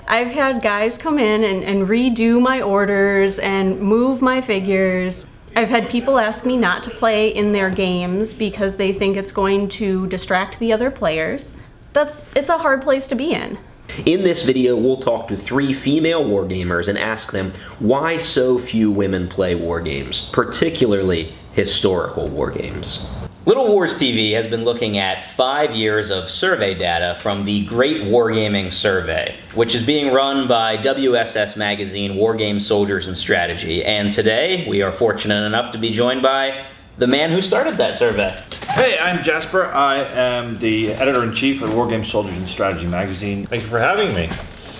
I've had guys come in and redo my orders and move my figures. I've had people ask me not to play in their games because they think it's going to distract the other players. It's a hard place to be in. In this video, we'll talk to 3 female wargamers and ask them why so few women play wargames, particularly historical wargames. Little Wars TV has been looking at 5 years of survey data from the Great Wargaming Survey, which is being run by WSS Magazine Wargames, Soldiers, and Strategy. And today, we are fortunate enough to be joined by the man who started that survey. Hey, I'm Jasper. I am the editor-in-chief of Wargames, Soldiers, and Strategy magazine. Thank you for having me.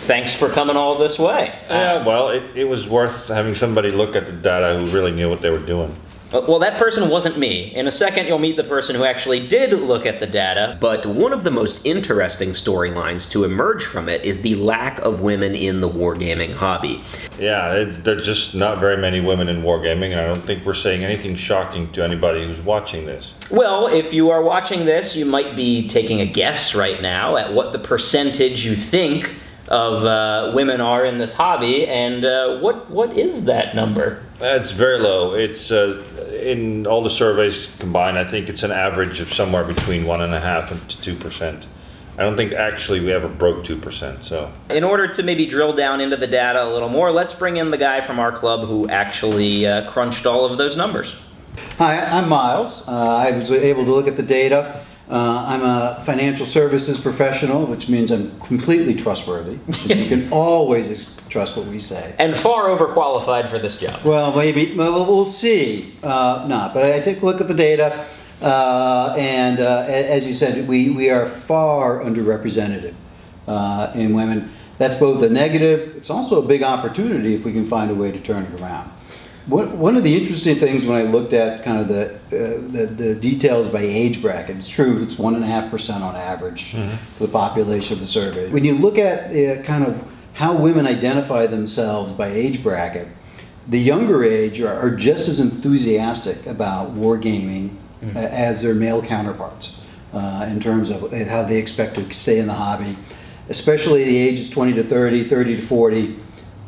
Thanks for coming all this way. Well, it was worth having somebody look at the data who really knew what they were doing. Well, that person wasn't me. In a second, you'll meet the person who actually did look at the data. But one of the most interesting storylines to emerge from it is the lack of women in the wargaming hobby. Yeah, there are just not very many women in wargaming, and I don't think we're saying anything shocking to anybody who's watching this. Well, if you are watching this, you might be taking a guess right now at what the percentage you think of women are in this hobby, and what is that number? It's very low. It's in all the surveys combined, I think it's an average of somewhere between 1.5% and 2%. I don't think actually we ever broke 2%. So, in order to maybe drill down into the data a little more, let's bring in the guy from our club who actually crunched all of those numbers. Hi, I'm Miles. I was able to look at the data. I'm a financial services professional, which means I'm completely trustworthy. You can always trust what we say. And far overqualified for this job. Well, maybe. Well, we'll see. Not. But I take a look at the data, and as you said, we are far underrepresented in women. That's both a negative. It's also a big opportunity if we can find a way to turn it around. One of the interesting things when I looked at kind of the details by age bracket, it's true, it's 1.5% on average for the population of the survey. When you look at kind of how women identify themselves by age bracket, the younger age are just as enthusiastic about wargaming as their male counterparts in terms of how they expect to stay in the hobby, especially the ages 20 to 30, 30 to 40,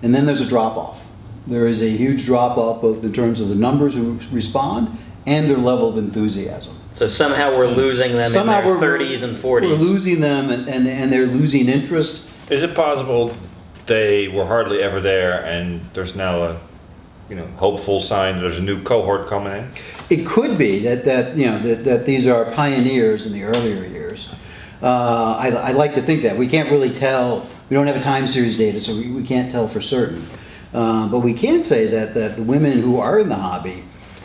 and then there's a drop-off. There is a huge drop-off both in terms of the numbers who respond and their level of enthusiasm. So somehow we're losing them in their 30s and 40s. We're losing them and they're losing interest. Is it possible they were hardly ever there and there's now a hopeful sign there's a new cohort coming in? It could be that these are pioneers in the earlier years. I like to think that. We can't really tell. We don't have a time series data, so we can't tell for certain. But we can say that the women who are in the hobby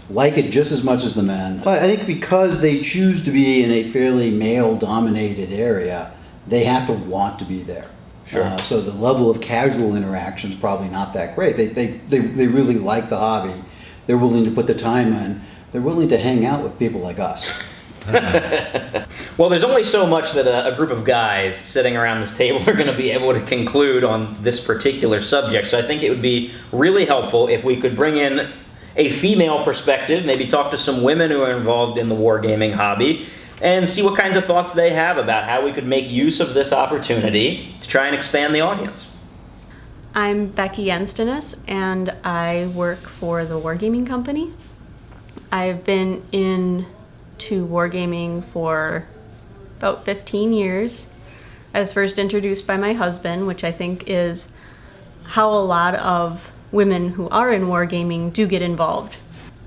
like it just as much as the men. But I think because they choose to be in a fairly male-dominated area, they have to want to be there. Sure. So the level of casual interaction is probably not that great. They really like the hobby. They're willing to put the time in. They're willing to hang out with people like us. Well, there's only so much that a group of guys sitting around this table are going to be able to conclude on this particular subject. So I think it would be really helpful if we could bring in a female perspective, maybe talk to some women who are involved in the wargaming hobby, and see what kinds of thoughts they have about how we could make use of this opportunity to try and expand the audience. I'm Becky Enstenis, and I work for the Wargaming Company. I've been into wargaming for about 15 years. I was first introduced by my husband, which I think is how a lot of women who are in wargaming do get involved.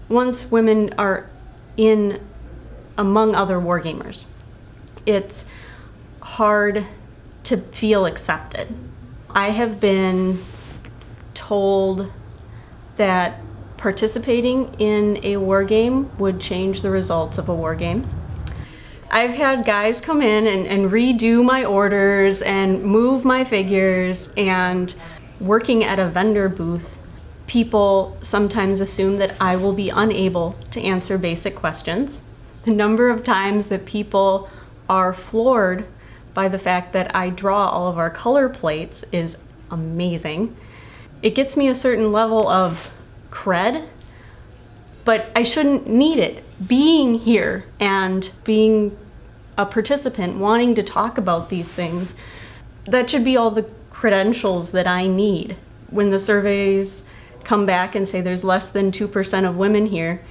Once women are in among other wargamers, it's hard to feel accepted. I have been told that participating in a war game would change the results of a war game. I've had guys come in and redo my orders and move my figures, and working at a vendor booth, people sometimes assume that I will be unable to answer basic questions. The number of times that people are floored by the fact that I draw all of our color plates is amazing. It gets me a certain level of cred, but I shouldn't need it. Being here and being a participant, wanting to talk about these things, that should be all the credentials that I need. When the surveys come back and say there's less than 2% of women here,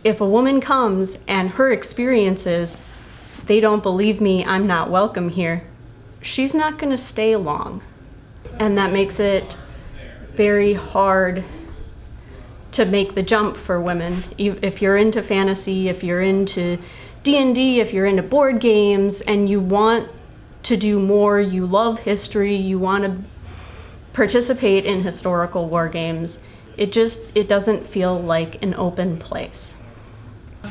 if a woman comes and her experience is, they don't believe me, I'm not welcome here, she's not going to stay long. And that makes it very hard to make the jump for women. If you're into fantasy, if you're into D&D, if you're into board games, and you want to do more, you love history, you want to participate in historical war games, it doesn't feel like an open place.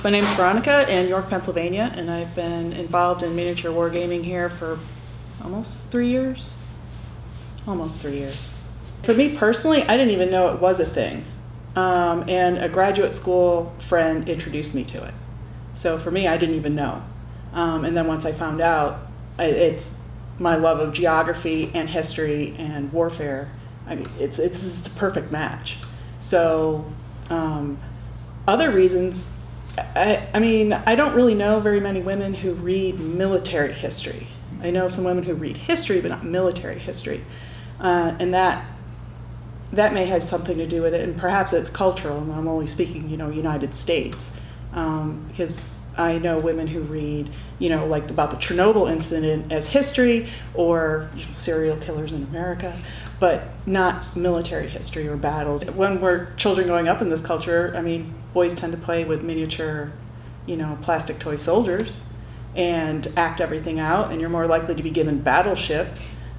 My name's Veronica in York, Pennsylvania, and I've been involved in miniature wargaming here for almost 3 years. For me personally, I didn't even know it was a thing. And a graduate school friend introduced me to it. So for me, I didn't even know. And then once I found out, it's my love of geography and history and warfare. I mean, it's just a perfect match. So other reasons, I mean, I don't really know very many women who read military history. I know some women who read history, but not military history. And that may have something to do with it, and perhaps it's cultural, and I'm only speaking, United States, because I know women who read, like about the Chernobyl incident as history, or serial killers in America, but not military history or battles. When we're children growing up in this culture, I mean, boys tend to play with miniature, plastic toy soldiers and act everything out, and you're more likely to be given Battleship,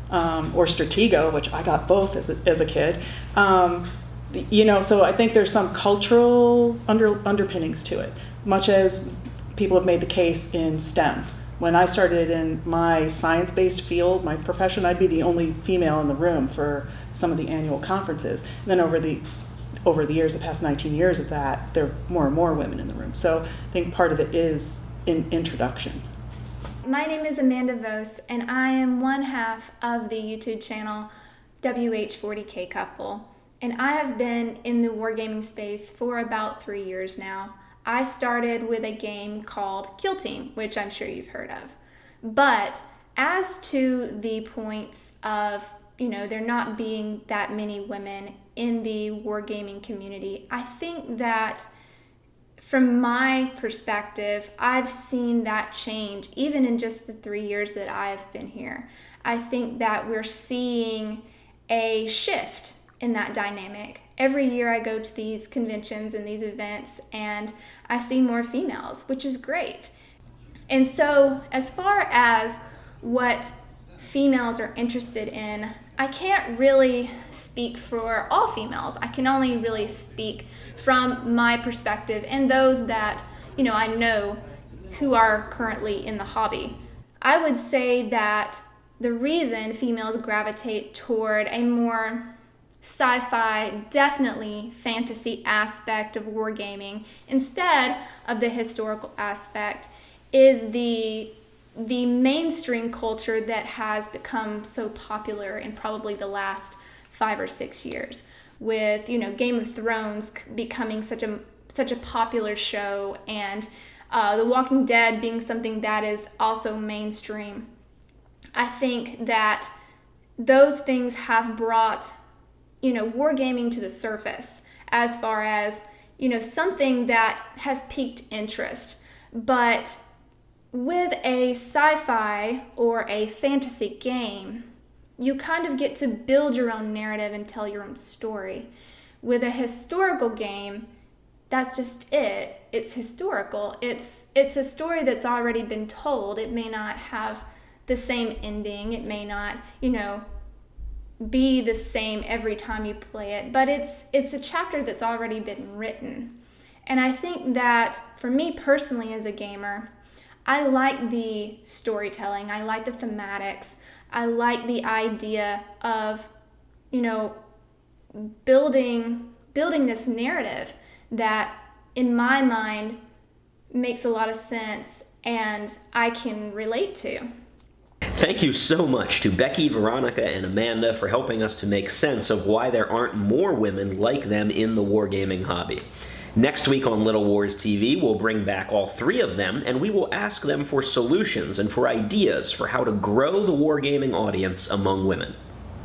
or Stratego, which I got both as a kid. So I think there's some cultural underpinnings to it, much as people have made the case in STEM. When I started in my science-based field, my profession, I'd be the only female in the room for some of the annual conferences. And then over the years, the past 19 years of that, there are more and more women in the room. So I think part of it is in introduction. My name is Amanda Vos, and I am one half of the YouTube channel WH40K Couple. And I have been in the wargaming space for about 3 years now. I started with a game called Kill Team, which I'm sure you've heard of. But as to the points of, there not being that many women in the wargaming community, I think that from my perspective, I've seen that change even in just the 3 years that I've been here. I think that we're seeing a shift in that dynamic. Every year I go to these conventions and these events and I see more females, which is great. And so as far as what females are interested in, I can't really speak for all females. I can only really speak from my perspective and those that, I know who are currently in the hobby. I would say that the reason females gravitate toward a more sci-fi, definitely fantasy aspect of wargaming instead of the historical aspect is the mainstream culture that has become so popular in probably the last 5 or 6 years, with Game of Thrones becoming such a popular show, and The Walking Dead being something that is also mainstream. I think that those things have brought wargaming to the surface as far as something that has piqued interest. But with a sci-fi or a fantasy game, you kind of get to build your own narrative and tell your own story. With a historical game, that's just it. It's historical. It's a story that's already been told. It may not have the same ending. It may not, be the same every time you play it, but it's a chapter that's already been written. And I think that for me personally as a gamer, I like the storytelling, I like the thematics, I like the idea of, building this narrative that in my mind makes a lot of sense and I can relate to. Thank you so much to Becky, Veronica, and Amanda for helping us to make sense of why there aren't more women like them in the wargaming hobby. Next week on Little Wars TV, we'll bring back all 3 of them, and we will ask them for solutions and for ideas for how to grow the wargaming audience among women.